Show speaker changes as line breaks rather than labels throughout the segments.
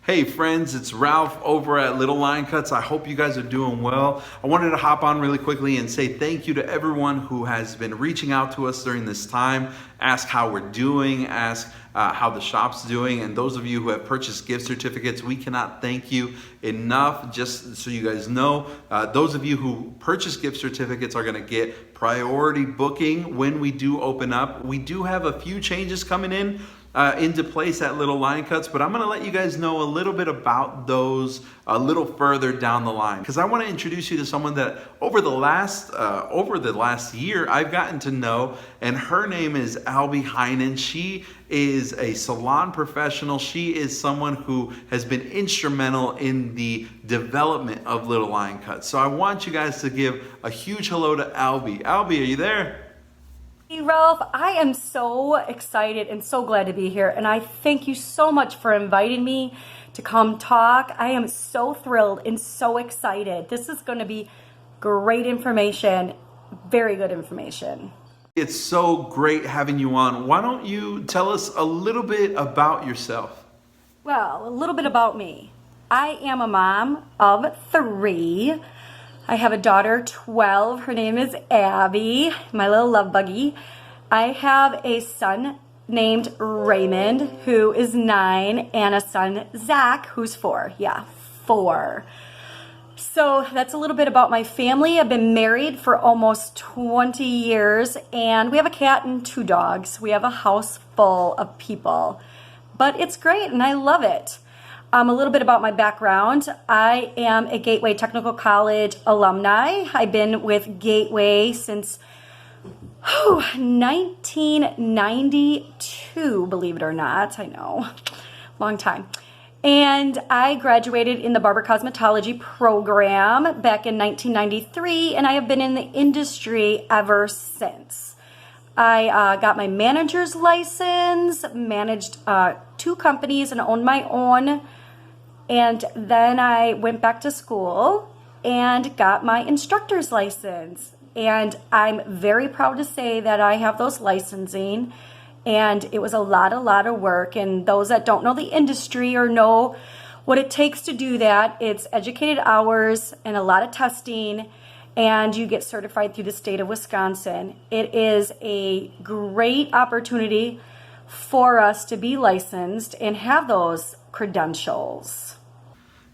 Hey friends, it's Ralph over at Little Lion Cuts. I hope you guys are doing well. I wanted to hop on really quickly and say thank you to everyone who has been reaching out to us during this time, ask how we're doing, ask how the shop's doing, and those of you who have purchased gift certificates, we cannot thank you enough. Just so you guys know, those of you who purchase gift certificates are gonna get priority booking when we do open up. We do have a few changes coming in into place at Little Lion Cuts, but I'm gonna let you guys know a little bit about those a little further down the line, because I want to introduce you to someone that over the last year I've gotten to know, and her name is Albie Heinen. She is a salon professional. She is someone who has been instrumental in the development of Little Lion Cuts. So I want you guys to give a huge hello to Albie. Albie, are you there?
Hey Ralph, I am so excited and so glad to be here, and I thank you so much for inviting me to come talk. I am so thrilled and so excited. This is going to be great information, very good information.
It's so great having you on. Why don't you tell us a little bit about yourself?
Well, a little bit about me. I am a mom of 3. I have a daughter, 12. Her name is Abby, my little love buggy. I have a son named Raymond, who is 9, and a son, Zach, who's 4. Yeah, 4. So that's a little bit about my family. I've been married for almost 20 years, and we have a cat and 2 dogs. We have a house full of people, but it's great, and I love it. A little bit about my background. I am a Gateway Technical College alumni. I've been with Gateway since 1992, believe it or not. I know, long time. And I graduated in the barber cosmetology program back in 1993, and I have been in the industry ever since. I got my manager's license, managed 2 companies, and owned my own. And then I went back to school and got my instructor's license. And I'm very proud to say that I have those licensing. And it was a lot of work. And those that don't know the industry or know what it takes to do that, it's educated hours and a lot of testing. And you get certified through the state of Wisconsin. It is a great opportunity for us to be licensed and have those credentials.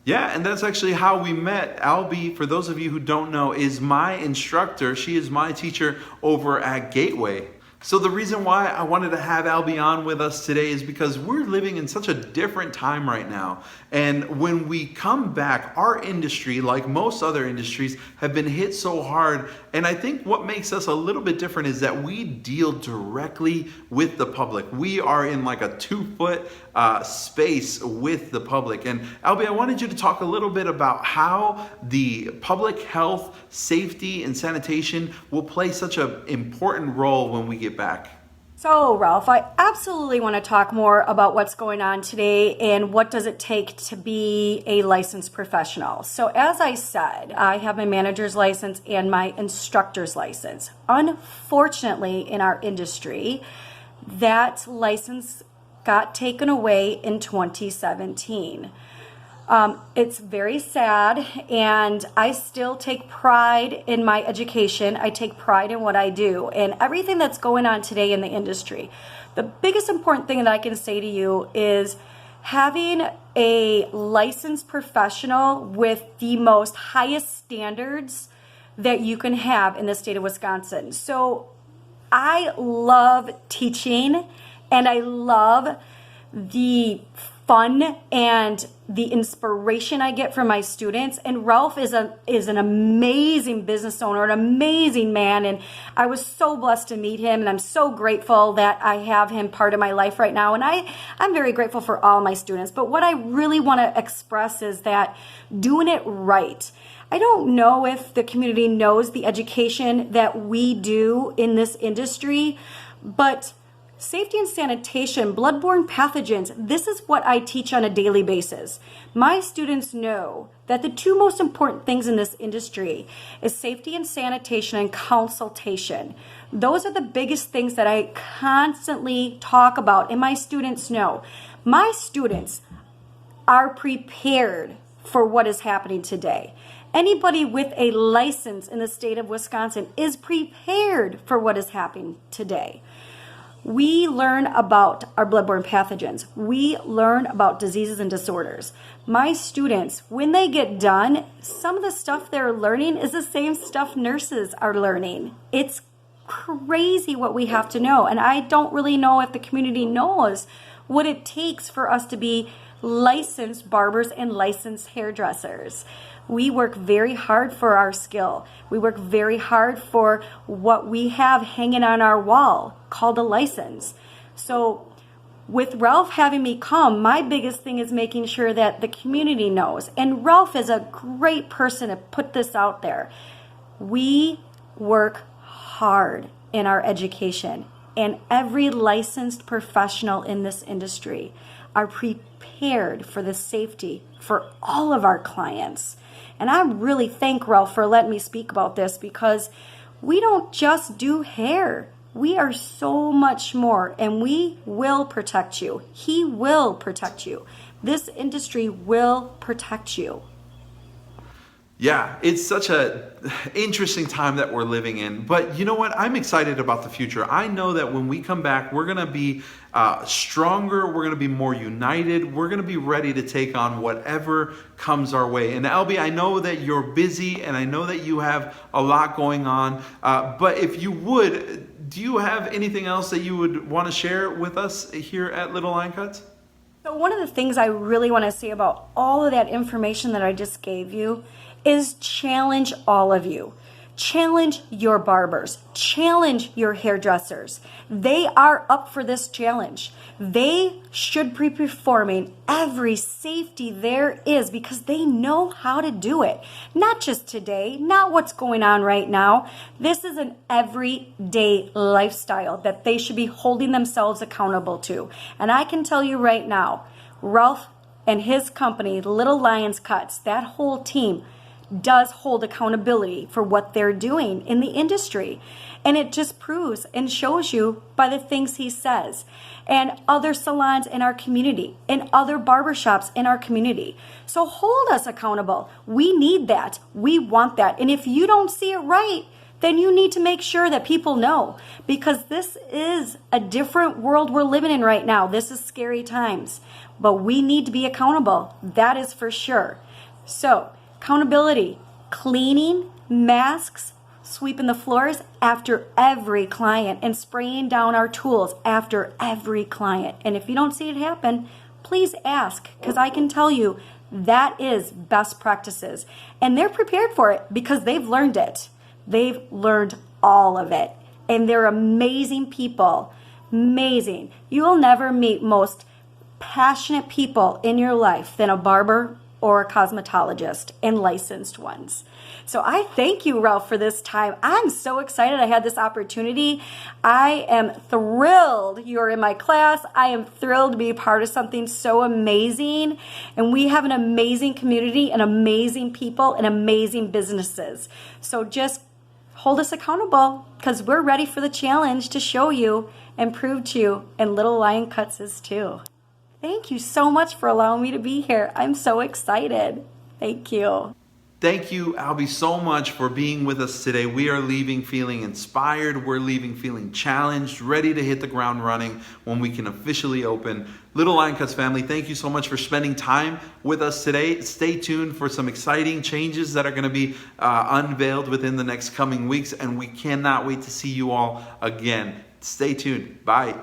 Yeah, and that's actually how we met. Albie, for those of you who don't know, is my instructor. She is my teacher over at Gateway. So the reason why I wanted to have Albie on with us today is because we're living in such a different time right now. And when we come back, our industry, like most other industries, have been hit so hard. And I think what makes us a little bit different is that we deal directly with the public. We are in like a 2-foot space with the public. And Albie, I wanted you to talk a little bit about how the public health, safety, and sanitation will play such an important role when we get back.
So Ralph, I absolutely want to talk more about what's going on today and what does it take to be a licensed professional. So as I said, I have my manager's license and my instructor's license. Unfortunately, in our industry, that license got taken away in 2017. It's very sad, and I still take pride in my education. I take pride in what I do and everything that's going on today in the industry. The biggest important thing that I can say to you is having a licensed professional with the most highest standards that you can have in the state of Wisconsin. So I love teaching, and I love the fun and the inspiration I get from my students. And Ralph is an amazing business owner, an amazing man, and I was so blessed to meet him, and I'm so grateful that I have him part of my life right now. And I'm very grateful for all my students. But what I really want to express is that doing it right. I don't know if the community knows the education that we do in this industry, but safety and sanitation, bloodborne pathogens, this is what I teach on a daily basis. My students know that the 2 most important things in this industry is safety and sanitation and consultation. Those are the biggest things that I constantly talk about, and my students know. My students are prepared for what is happening today. Anybody with a license in the state of Wisconsin is prepared for what is happening today. We learn about our bloodborne pathogens. We learn about diseases and disorders. My students, when they get done, some of the stuff they're learning is the same stuff nurses are learning. It's crazy what we have to know. And I don't really know if the community knows what it takes for us to be licensed barbers and licensed hairdressers. We work very hard for our skill. We work very hard for what we have hanging on our wall called a license. So with Ralph having me come, my biggest thing is making sure that the community knows. And Ralph is a great person to put this out there. We work hard in our education, and every licensed professional in this industry are prepared for the safety for all of our clients. And I really thank Ralph for letting me speak about this, because we don't just do hair. We are so much more, and we will protect you. He will protect you. This industry will protect you.
Yeah, it's such a interesting time that we're living in. But you know what? I'm excited about the future. I know that when we come back, we're going to be stronger. We're going to be more united. We're going to be ready to take on whatever comes our way. And Albie, I know that you're busy, and I know that you have a lot going on. But if you would, do you have anything else that you would want to share with us here at Little Line Cuts?
So one of the things I really want to say about all of that information that I just gave you is challenge all of you. Challenge your barbers. Challenge your hairdressers. They are up for this challenge. They should be performing every safety there is, because they know how to do it. Not just today, not what's going on right now. This is an everyday lifestyle that they should be holding themselves accountable to. And I can tell you right now, Ralph and his company, Little Lions Cuts, that whole team does hold accountability for what they're doing in the industry. And it just proves and shows you by the things he says. And other salons in our community, and other barbershops in our community. So hold us accountable. We need that. We want that. And if you don't see it right, then you need to make sure that people know, because this is a different world we're living in right now. This is scary times, but we need to be accountable. That is for sure. So accountability, cleaning, masks, sweeping the floors after every client, and spraying down our tools after every client. And if you don't see it happen, please ask, because I can tell you that is best practices. And they're prepared for it because they've learned it. They've learned all of it. And they're amazing people. Amazing. You will never meet most passionate people in your life than a barber or a cosmetologist, and licensed ones. So I thank you, Ralph, for this time. I'm so excited I had this opportunity. I am thrilled you're in my class. I am thrilled to be a part of something so amazing. And we have an amazing community, and amazing people, and amazing businesses. So just hold us accountable, because we're ready for the challenge to show you and prove to you, and Little Lion Cuts is too. Thank you so much for allowing me to be here. I'm so excited. Thank you.
Thank you, Albie, so much for being with us today. We are leaving feeling inspired. We're leaving feeling challenged, ready to hit the ground running when we can officially open. Little Line Cuts family, thank you so much for spending time with us today. Stay tuned for some exciting changes that are going to be unveiled within the next coming weeks, and we cannot wait to see you all again. Stay tuned. Bye.